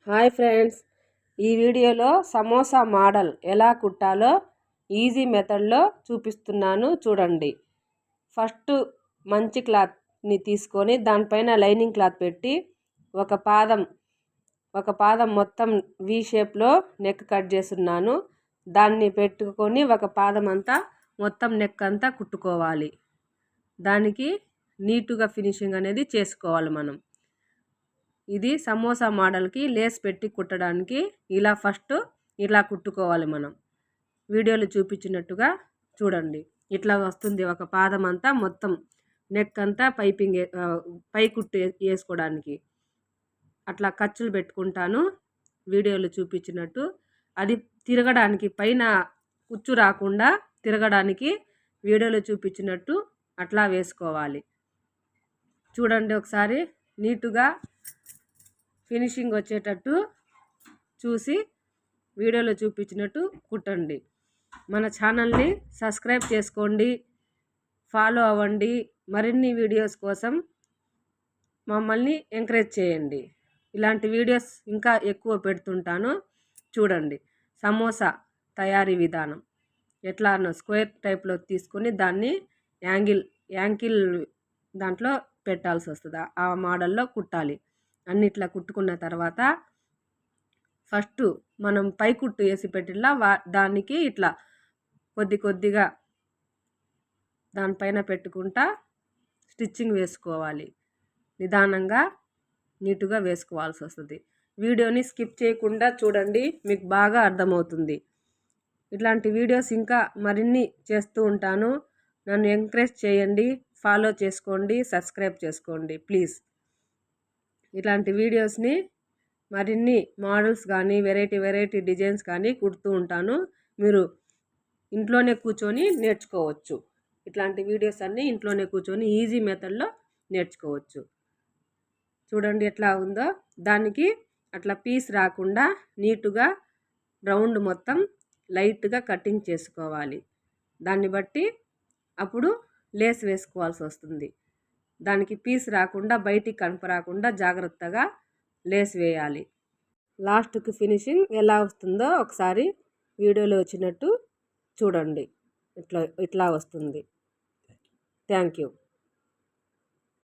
Hi friends, ఈ వీడియోలో samosa model ఎలా కుట్టాలో ఈజీ మెథడ్లో చూపిస్తున్నాను చూడండి. ఫస్ట్ మంచి క్లాత్ని తీసుకొని దానిపైన లైనింగ్ క్లాత్ పెట్టి ఒక పాదం మొత్తం వి షేప్లో నెక్ కట్ చేస్తున్నాను. దాన్ని పెట్టుకొని ఒక పాదం అంతా మొత్తం నెక్ అంతా కుట్టుకోవాలి. దానికి నీటుగా ఫినిషింగ్ అనేది చేసుకోవాలి మనం. ఇది సమోసా మోడల్కి లేస్ పెట్టి కుట్టడానికి ఫస్ట్ ఇలా కుట్టుకోవాలి మనం. వీడియోలో చూపించినట్టుగా చూడండి. ఇట్లా వస్తుంది ఒక పాదం అంతా మొత్తం నెక్ అంతా పై కుట్టు వేసుకోవడానికి. అట్లా ఖర్చులు పెట్టుకుంటాను వీడియోలో చూపించినట్టు. అది తిరగడానికి పైన కుచ్చు రాకుండా తిరగడానికి వీడియోలో చూపించినట్టు అట్లా వేసుకోవాలి. చూడండి, ఒకసారి నీటుగా ఫినిషింగ్ వచ్చేటట్టు చూసి వీడియోలో చూపించినట్టు కుట్టండి. మన ఛానల్ని సబ్స్క్రైబ్ చేసుకోండి, ఫాలో అవ్వండి. మరిన్ని వీడియోస్ కోసం మమ్మల్ని ఎంకరేజ్ చేయండి. ఇలాంటి వీడియోస్ ఇంకా ఎక్కువ పెడుతుంటాను చూడండి. సమోసా తయారీ విధానం ఎట్లానో స్క్వేర్ టైప్లో తీసుకొని దాన్ని యాంకిల్ దాంట్లో పెట్టాల్సి వస్తుంది. ఆ మోడల్లో కుట్టాలి. అన్నిట్లా కుట్టుకున్న తర్వాత ఫస్ట్ మనం పై కుట్టు వేసి పెట్టిలా దానికి ఇట్లా కొద్దిగా దానిపైన పెట్టుకుంటా స్టిచ్చింగ్ వేసుకోవాలి. నిదానంగా నీటుగా వేసుకోవాల్సి వస్తుంది. వీడియోని స్కిప్ చేయకుండా చూడండి, మీకు బాగా అర్థమవుతుంది. ఇట్లాంటి వీడియోస్ ఇంకా మరిన్ని చేస్తూ ఉంటాను. నన్ను ఎంకరేజ్ చేయండి, ఫాలో చేసుకోండి, సబ్స్క్రైబ్ చేసుకోండి ప్లీజ్. ఇట్లాంటి వీడియోస్ని మరిన్ని మోడల్స్ కానీ వెరైటీ డిజైన్స్ కానీ కుడుతూ ఉంటాను. మీరు ఇంట్లోనే కూర్చొని నేర్చుకోవచ్చు. ఇట్లాంటి వీడియోస్ అన్నీ ఇంట్లోనే కూర్చొని ఈజీ మెథడ్లో నేర్చుకోవచ్చు. చూడండి ఎట్లా ఉందో. దానికి అట్లా పీస్ రాకుండా నీటుగా రౌండ్ మొత్తం లైట్గా కటింగ్ చేసుకోవాలి. దాన్ని బట్టి అప్పుడు లేస్ వేసుకోవాల్సి వస్తుంది. దానికి పీస్ రాకుండా బయటికి కనపరాకుండా జాగ్రత్తగా లేస్ వేయాలి. లాస్ట్కి ఫినిషింగ్ ఎలా వస్తుందో ఒకసారి వీడియోలో వచ్చినట్టు చూడండి. ఇట్లా వస్తుంది. Thank you.